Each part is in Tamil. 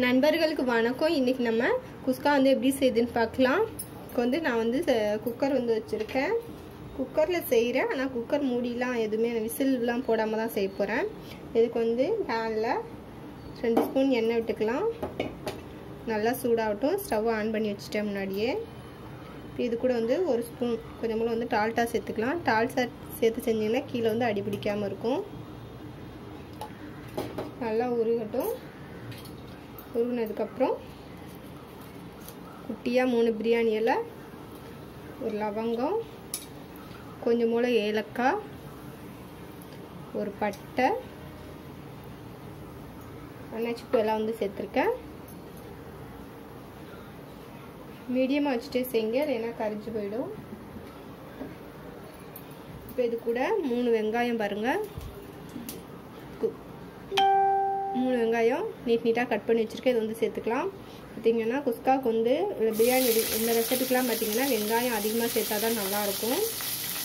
நண்பர்களுக்கு வணக்கம். இன்றைக்கி நம்ம குஸ்கா வந்து எப்படி செய்யுதுன்னு பார்க்கலாம். இப்போ வந்து நான் வந்து குக்கர் வந்து வச்சுருக்கேன். குக்கரில் செய்கிறேன். ஆனால் குக்கர் மூடிலாம் எதுவுமே விசில்லாம் போடாமல் தான் செய்ய போகிறேன். இதுக்கு வந்து பேனில் 2 ஸ்பூன் எண்ணெய் விட்டுக்கலாம். நல்லா சூடாகட்டும். ஸ்டவ் ஆன் பண்ணி வச்சுட்டேன் முன்னாடியே. இது கூட வந்து 1 ஸ்பூன் கொஞ்சம் வந்து டால்டா சேர்த்துக்கலாம். டால்டா சேர்த்து செஞ்சிங்கன்னா கீழே வந்து அடி பிடிக்காமல் இருக்கும். நல்லா உருகட்டும். உருகினதுக்கப்புறம் குட்டியாக 3 பிரியாணி இலை, ஒரு லவங்கம், கொஞ்சம் போல் ஏலக்காய், ஒரு பட்டை, அன்னாச்சிப்பூ எல்லாம் வந்து சேர்த்துருக்கேன். மீடியமாக வச்சுட்டே செய்யுங்க, இல்லைன்னா கரிஞ்சு போயிடும். இப்போ இது கூட 3 வெங்காயம் பாருங்கள். 3 வெங்காயம் நீட்டாக கட் பண்ணி வச்சுருக்கேன். இது வந்து சேர்த்துக்கலாம். பார்த்திங்கன்னா குஸ்காவுக்கு வந்து பிரியாணி இந்த ரெசிபிக்கெலாம் பார்த்திங்கன்னா வெங்காயம் அதிகமாக சேர்த்தா தான் நல்லாயிருக்கும்.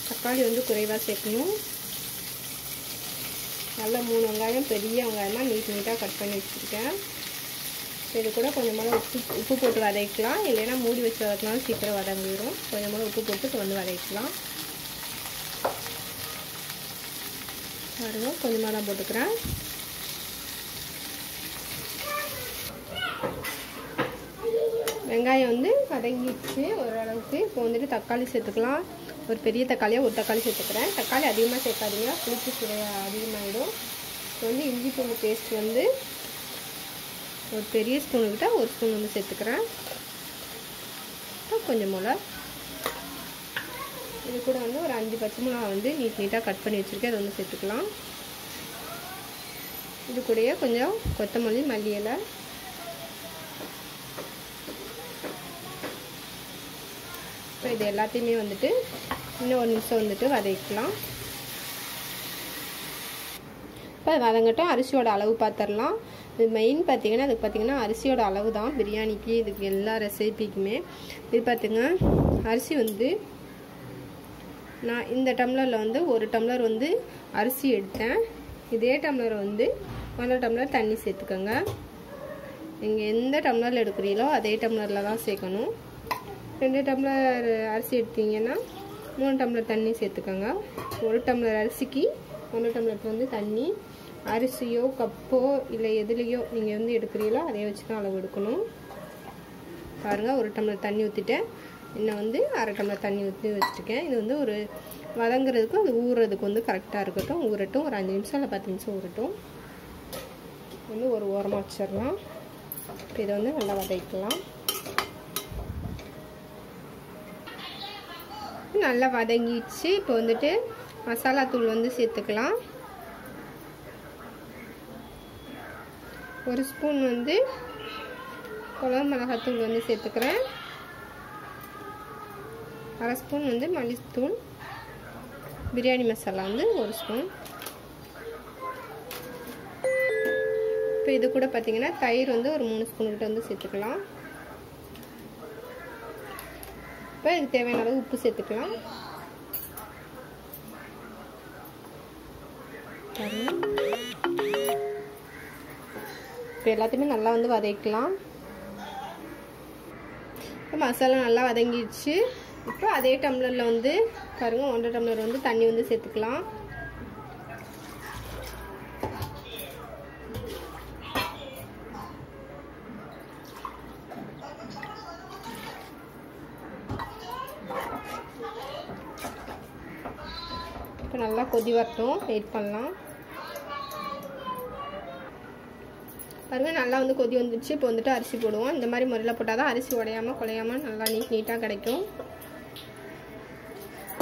தக்காளி வந்து குறைவாக சேர்க்கணும். நல்லா 3 வெங்காயம் பெரிய வெங்காயமாக நீட்டாக கட் பண்ணி வச்சுருக்கேன். இது கூட கொஞ்சமாக உப்பு போட்டு வதக்கலாம். இல்லைன்னா மூடி வச்சு வதக்கினாலும் சீக்கிரம் வதங்கிடும். கொஞ்சமாக உப்பு போட்டு வந்து வதக்கலாம். பாருங்க, கொஞ்சமாக தான் போட்டுக்கிறேன். வெங்காயம் வந்து வதங்கிடுச்சு ஓரளவுக்கு. இப்போ வந்துட்டு தக்காளி சேர்த்துக்கலாம். ஒரு பெரிய தக்காளியாக ஒரு தக்காளி சேர்த்துக்கிறேன். தக்காளி அதிகமாக சேர்க்காதீங்க, புளிப்பு சுவை அதிகமாகிடும். இப்போ வந்து இஞ்சி பூண்டு பேஸ்ட் வந்து ஒரு பெரிய ஸ்பூனுக்கிட்ட 1 ஸ்பூன் வந்து சேர்த்துக்கிறேன். கொஞ்சம் போல் இது கூட வந்து ஒரு 5 பச்சை மிளகா வந்து நீட்டாக கட் பண்ணி வச்சுருக்கேன். அதை வந்து சேர்த்துக்கலாம். இது கூடயே கொஞ்சம் கொத்தமல்லி, மல்லி இலை, இப்போ இது எல்லாத்தையுமே வந்துட்டு இன்னும் 1 நிமிஷம் வந்துட்டு வதக்கலாம். இப்போ வதங்கட்டும். அரிசியோட அளவு பார்த்துடலாம். இது மெயின் பார்த்திங்கன்னா அதுக்கு பார்த்திங்கன்னா அரிசியோட அளவு தான் பிரியாணிக்கு, இதுக்கு எல்லா ரெசிபிக்குமே. இது பார்த்திங்க, அரிசி வந்து நான் இந்த டம்ளரில் வந்து 1 டம்ளர் வந்து அரிசி எடுத்தேன். இதே டம்ளர் வந்து 1 டம்ளர் தண்ணி சேர்த்துக்கோங்க. நீங்கள் எந்த டம்ளரில் எடுக்கிறீங்களோ அதே டம்ளரில் தான் சேர்க்கணும். 2 டம்ளர் அரிசி எடுத்தீங்கன்னா 3 டம்ளர் தண்ணி சேர்த்துக்கோங்க. 1 டம்ளர் அரிசிக்கு 1 டம்ளர் வந்து தண்ணி. அரிசியோ கப்போ இல்லை எதுலேயோ நீங்கள் வந்து எடுக்கிறீங்களோ அதே வச்சு தான் அளவு எடுக்கணும். பாருங்கள், 1 டம்ளர் தண்ணி ஊற்றிட்டேன். இன்னும் வந்து 1/2 டம்ளர் தண்ணி ஊற்றி வச்சுருக்கேன். இது வந்து ஒரு வதங்குறதுக்கும் அது ஊறுறதுக்கு வந்து கரெக்டாக இருக்கட்டும். ஊறட்டும். ஒரு 5 நிமிஷம் இல்லை 10 நிமிஷம் ஊறட்டும். வந்து ஒரு ஓரமாக வச்சிடலாம். இப்போ இதை வந்து நல்லா வதக்கலாம். நல்லா வதங்கிடுச்சு. இப்போ வந்துட்டு மசாலா தூள் வந்து சேர்த்துக்கலாம். 1 ஸ்பூன் வந்து குழம்பு மிளகாத்தூள் வந்து சேர்த்துக்கிறேன். 1/2 ஸ்பூன் வந்து மல்லித்தூள், பிரியாணி மசாலா வந்து 1 ஸ்பூன். இப்போ இது கூட பார்த்திங்கன்னா தயிர் வந்து ஒரு 3 ஸ்பூன் கிட்ட வந்து சேர்த்துக்கலாம். இப்போ இதுக்கு தேவையான அளவு உப்பு சேர்த்துக்கலாம். இப்போ எல்லாத்தையுமே நல்லா வந்து வதக்கலாம். இப்போ மசாலா நல்லா வதங்கிடுச்சு. இப்போ அதே டம்ளரில் வந்து பாருங்கள் 1/2 டம்ளர் வந்து தண்ணி வந்து சேர்த்துக்கலாம். இப்போ நல்லா கொதி வரட்டும், வெயிட் பண்ணலாம். பாருங்கள், நல்லா வந்து கொதி வந்துடுச்சு. இப்போ வந்துட்டு அரிசி போடுவோம். இந்த மாதிரி முறையில் போட்டால் தான் அரிசி உடையாமல் குலையாமல் நல்லா நீட்டாக கிடைக்கும்.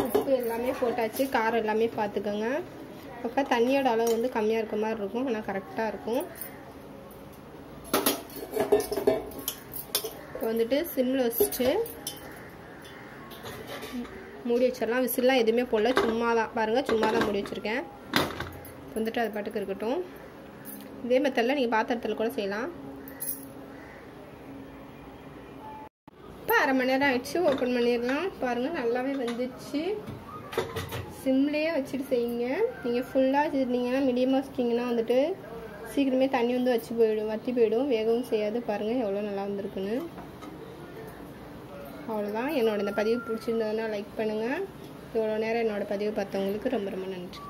உப்பு எல்லாமே போட்டாச்சு. காரம் எல்லாமே பார்த்துக்கோங்க. அப்போ தண்ணியோட அளவு வந்து கம்மியாக இருக்க மாதிரி இருக்கும், ஆனால் கரெக்டாக இருக்கும். இப்போ வந்துட்டு சிம்மில் வச்சுட்டு மூடி வச்சிடலாம். விசில்லாம் எதுவுமே போடல, சும்மா தான் பாருங்கள், சும்மா தான் மூடி வச்சுருக்கேன். வந்துட்டு அது பாட்டுக்கு இருக்கட்டும். இதே மெத்தடில் நீங்கள் பாத்திரத்தில் கூட செய்யலாம். இப்போ 1/2 மணி நேரம் ஆயிடுச்சு. ஓப்பன் பண்ணிடலாம். பாருங்கள், நல்லாவே வந்துடுச்சு. சிம்லேயே வச்சுட்டு செய்யுங்க. நீங்கள் ஃபுல்லாக வச்சுருந்தீங்கன்னா மீடியமாக வச்சிட்டிங்கன்னா வந்துட்டு சீக்கிரமே தண்ணி வந்து வற்றி போயிடும், வேகவும் செய்யாது. பாருங்கள் எவ்வளோ நல்லா வந்திருக்குன்னு. அவ்வளோதான். என்னோட இந்த பதிவு பிடிச்சிருந்ததுன்னா லைக் பண்ணுங்கள். இவ்வளோ நேரம் என்னோடய பதிவு பார்த்தவங்களுக்கு ரொம்ப ரொம்ப நன்றி.